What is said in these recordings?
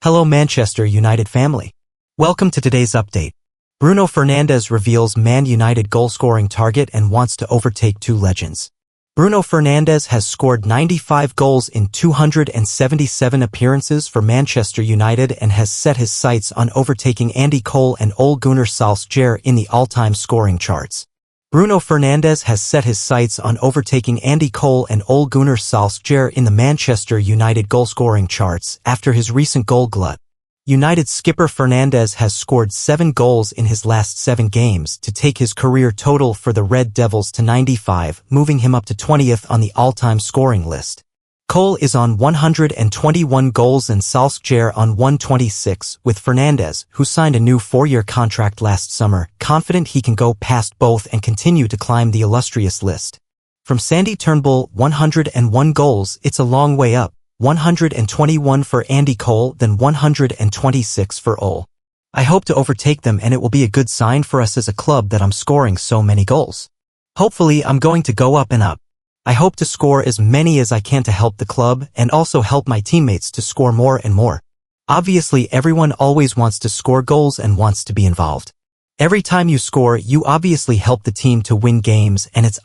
Hello Manchester United family. Welcome to today's update. Bruno Fernandes reveals Man United goal-scoring target and wants to overtake two legends. Bruno Fernandes has scored 95 goals in 277 appearances for Manchester United and has set his sights on overtaking Andy Cole and Ole Gunnar Solskjaer in the all-time scoring charts. Bruno Fernandes has set his sights on overtaking Andy Cole and Ole Gunnar Solskjaer in the Manchester United goal-scoring charts after his recent goal glut. United skipper Fernandes has scored 7 goals in his last 7 games to take his career total for the Red Devils to 95, moving him up to 20th on the all-time scoring list. Cole is on 121 goals and Solskjaer on 126, with Fernandes, who signed a new 4-year contract last summer, confident he can go past both and continue to climb the illustrious list. From Sandy Turnbull, 101 goals, it's a long way up. 121 for Andy Cole, then 126 for Ole. I hope to overtake them, and it will be a good sign for us as a club that I'm scoring so many goals. Hopefully I'm going to go up and up. I hope to score as many as I can to help the club and also help my teammates to score more and more. Obviously everyone always wants to score goals and wants to be involved. Every time you score, you obviously help the team to win games, and it's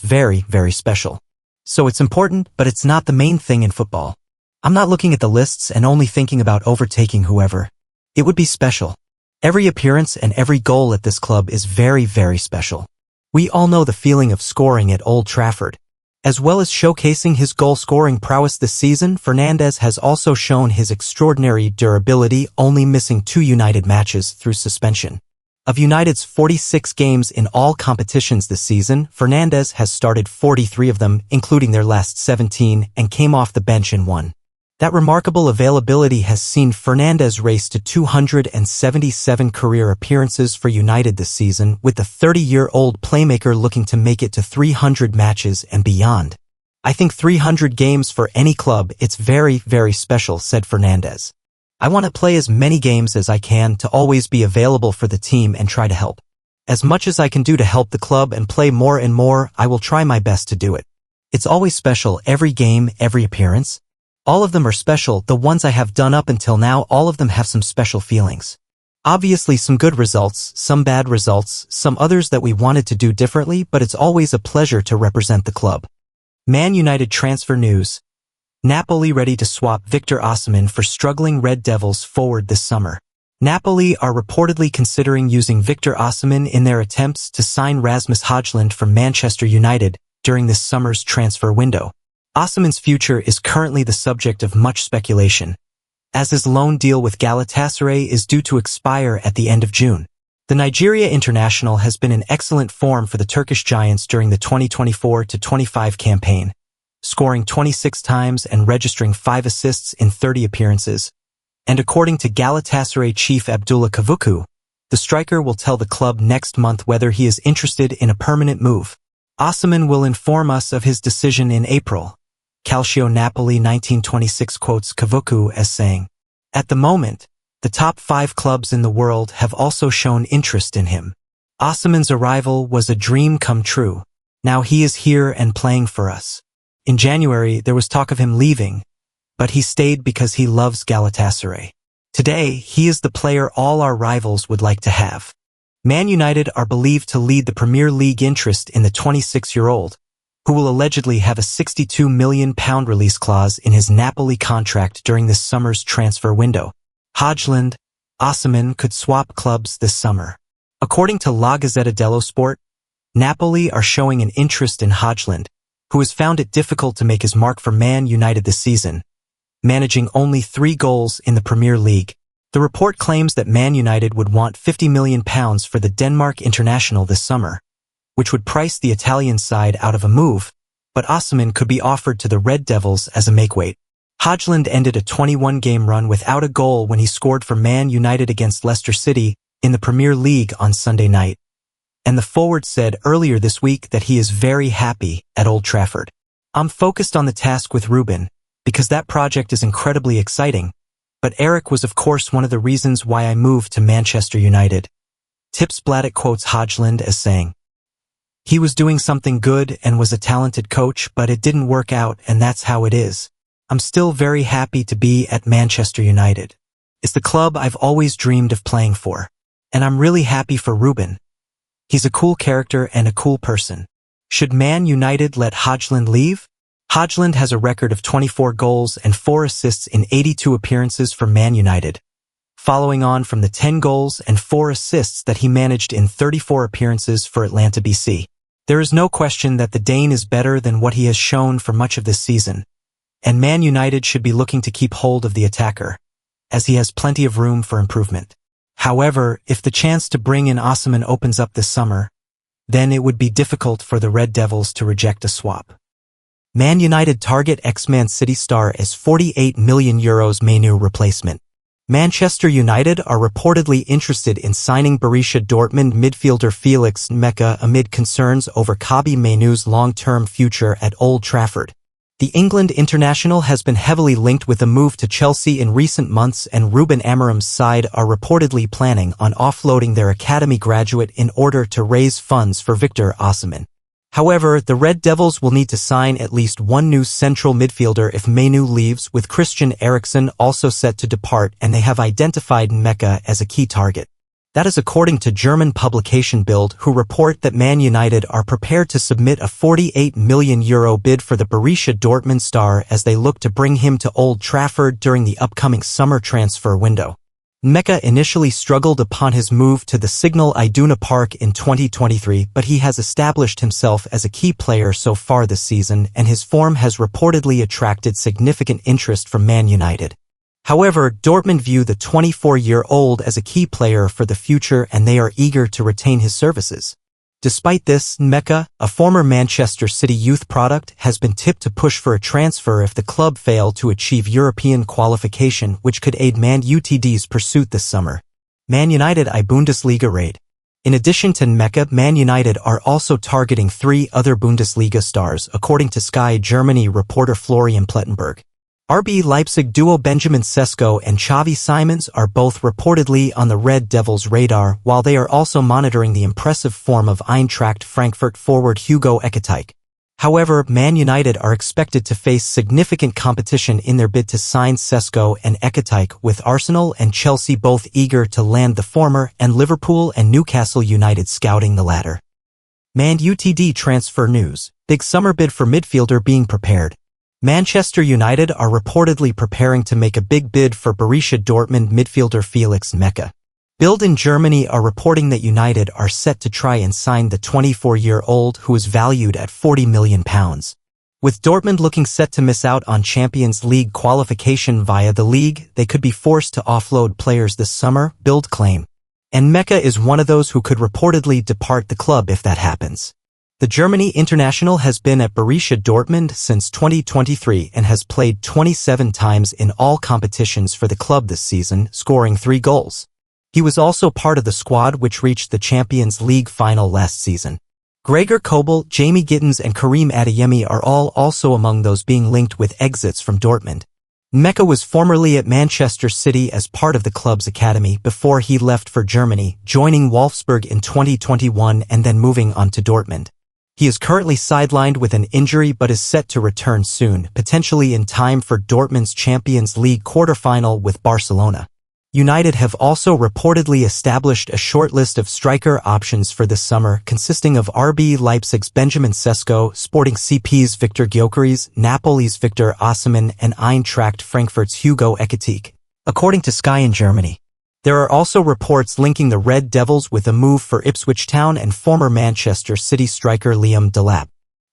very, very special. So it's important, but it's not the main thing in football. I'm not looking at the lists and only thinking about overtaking whoever. It would be special. Every appearance and every goal at this club is very, very special. We all know the feeling of scoring at Old Trafford. As well as showcasing his goal-scoring prowess this season, Fernandes has also shown his extraordinary durability, only missing 2 United matches through suspension. Of United's 46 games in all competitions this season, Fernandes has started 43 of them, including their last 17, and came off the bench in 1. That remarkable availability has seen Fernandes race to 277 career appearances for United this season, with the 30-year-old playmaker looking to make it to 300 matches and beyond. I think 300 games for any club, it's very, very special, said Fernandes. I want to play as many games as I can to always be available for the team and try to help. As much as I can do to help the club and play more and more, I will try my best to do it. It's always special, every game, every appearance. All of them are special, the ones I have done up until now, all of them have some special feelings. Obviously some good results, some bad results, some others that we wanted to do differently, but it's always a pleasure to represent the club. Man United transfer news. Napoli ready to swap Victor Osimhen for struggling Red Devils forward this summer. Napoli are reportedly considering using Victor Osimhen in their attempts to sign Rasmus Højlund from Manchester United during this summer's transfer window. Osimhen's future is currently the subject of much speculation, as his loan deal with Galatasaray is due to expire at the end of June. The Nigeria international has been in excellent form for the Turkish Giants during the 2024-25 campaign, scoring 26 times and registering 5 assists in 30 appearances. And according to Galatasaray chief Abdullah Kavuku, the striker will tell the club next month whether he is interested in a permanent move. Osimhen will inform us of his decision in April. Calcio Napoli 1926 quotes Kavuku as saying, "At the moment, the top 5 clubs in the world have also shown interest in him. Osimhen's arrival was a dream come true. Now he is here and playing for us. In January, there was talk of him leaving, but he stayed because he loves Galatasaray. Today, he is the player all our rivals would like to have." Man United are believed to lead the Premier League interest in the 26-year-old, who will allegedly have a £62 million release clause in his Napoli contract during this summer's transfer window. Højlund, Osimhen could swap clubs this summer. According to La Gazzetta dello Sport, Napoli are showing an interest in Højlund, who has found it difficult to make his mark for Man United this season, managing only 3 goals in the Premier League. The report claims that Man United would want £50 million for the Denmark international this summer, which would price the Italian side out of a move, but Osimhen could be offered to the Red Devils as a makeweight. Højlund ended a 21-game run without a goal when he scored for Man United against Leicester City in the Premier League on Sunday night. And the forward said earlier this week that he is very happy at Old Trafford. "I'm focused on the task with Ruben, because that project is incredibly exciting, but Eric was of course one of the reasons why I moved to Manchester United." Tipsbladet quotes Højlund as saying, "He was doing something good and was a talented coach, but it didn't work out, and that's how it is. I'm still very happy to be at Manchester United. It's the club I've always dreamed of playing for. And I'm really happy for Ruben. He's a cool character and a cool person. Should Man United let Højlund leave? Højlund has a record of 24 goals and 4 assists in 82 appearances for Man United, following on from the 10 goals and 4 assists that he managed in 34 appearances for Atlanta BC. There is no question that the Dane is better than what he has shown for much of this season, and Man United should be looking to keep hold of the attacker, as he has plenty of room for improvement. However, if the chance to bring in Osimhen opens up this summer, then it would be difficult for the Red Devils to reject a swap. Man United target ex-Man City star as €48 million Mainoo replacement. Manchester United are reportedly interested in signing Borussia Dortmund midfielder Felix Meka amid concerns over Kobbie Mainoo's long-term future at Old Trafford. The England international has been heavily linked with a move to Chelsea in recent months, and Ruben Amorim's side are reportedly planning on offloading their academy graduate in order to raise funds for Victor Osimhen. However, the Red Devils will need to sign at least one new central midfielder if Mainoo leaves, with Christian Eriksen also set to depart, and they have identified Meka as a key target. That is according to German publication Bild, who report that Man United are prepared to submit a €48 million bid for the Borussia Dortmund star as they look to bring him to Old Trafford during the upcoming summer transfer window. Meka initially struggled upon his move to the Signal Iduna Park in 2023, but he has established himself as a key player so far this season, and his form has reportedly attracted significant interest from Man United. However, Dortmund view the 24-year-old as a key player for the future, and they are eager to retain his services. Despite this, Meka, a former Manchester City youth product, has been tipped to push for a transfer if the club fail to achieve European qualification, which could aid Man Utd's pursuit this summer. Man United Bundesliga raid. In addition to Meka, Man United are also targeting 3 other Bundesliga stars, according to Sky Germany reporter Florian Plettenberg. RB Leipzig duo Benjamin Sesko and Xavi Simons are both reportedly on the Red Devils' radar, while they are also monitoring the impressive form of Eintracht Frankfurt forward Hugo Ekitike. However, Man United are expected to face significant competition in their bid to sign Sesko and Ekitike, with Arsenal and Chelsea both eager to land the former, and Liverpool and Newcastle United scouting the latter. Man Utd transfer news. Big summer bid for midfielder being prepared. Manchester United are reportedly preparing to make a big bid for Borussia Dortmund midfielder Felix Meka. Bild in Germany are reporting that United are set to try and sign the 24-year-old, who is valued at £40 million. With Dortmund looking set to miss out on Champions League qualification via the league, they could be forced to offload players this summer, Bild claim. And Meka is one of those who could reportedly depart the club if that happens. The Germany international has been at Borussia Dortmund since 2023 and has played 27 times in all competitions for the club this season, scoring 3 goals. He was also part of the squad which reached the Champions League final last season. Gregor Kobel, Jamie Gittens and Karim Adeyemi are all also among those being linked with exits from Dortmund. Meka was formerly at Manchester City as part of the club's academy before he left for Germany, joining Wolfsburg in 2021 and then moving on to Dortmund. He is currently sidelined with an injury but is set to return soon, potentially in time for Dortmund's Champions League quarter-final with Barcelona. United have also reportedly established a short list of striker options for this summer, consisting of RB Leipzig's Benjamin Sesko, Sporting CP's Victor Gyökeres, Napoli's Victor Osimhen, and Eintracht Frankfurt's Hugo Ekitike, according to Sky in Germany. There are also reports linking the Red Devils with a move for Ipswich Town and former Manchester City striker Liam Delap.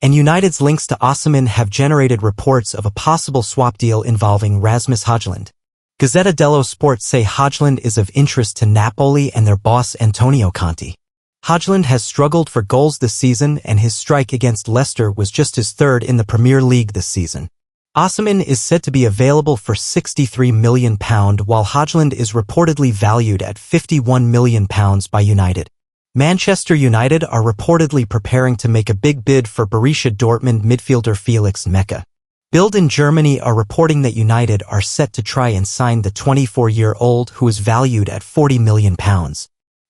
And United's links to Osimhen have generated reports of a possible swap deal involving Rasmus Højlund. Gazzetta dello Sport say Højlund is of interest to Napoli and their boss Antonio Conte. Højlund has struggled for goals this season, and his strike against Leicester was just his 3rd in the Premier League this season. Osimhen is said to be available for £63 million, while Højlund is reportedly valued at £51 million by United. Manchester United are reportedly preparing to make a big bid for Borussia Dortmund midfielder Felix Meka. Bild in Germany are reporting that United are set to try and sign the 24-year-old, who is valued at £40 million.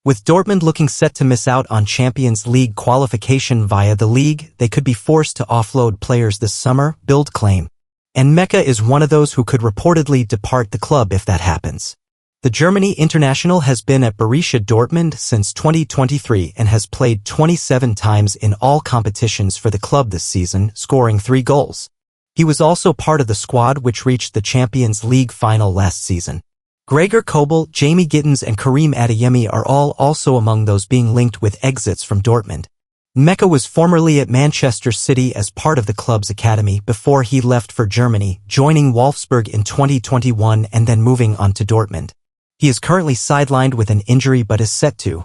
With Dortmund looking set to miss out on Champions League qualification via the league, they could be forced to offload players this summer, Bild claim. and Mecca is one of those who could reportedly depart the club if that happens. The Germany international has been at Borussia Dortmund since 2023 and has played 27 times in all competitions for the club this season, scoring 3 goals. He was also part of the squad which reached the Champions League final last season. Gregor Kobel, Jamie Gittens and Karim Adeyemi are all also among those being linked with exits from Dortmund. Mecca was formerly at Manchester City as part of the club's academy before he left for Germany, joining Wolfsburg in 2021 and then moving on to Dortmund. He is currently sidelined with an injury but is set to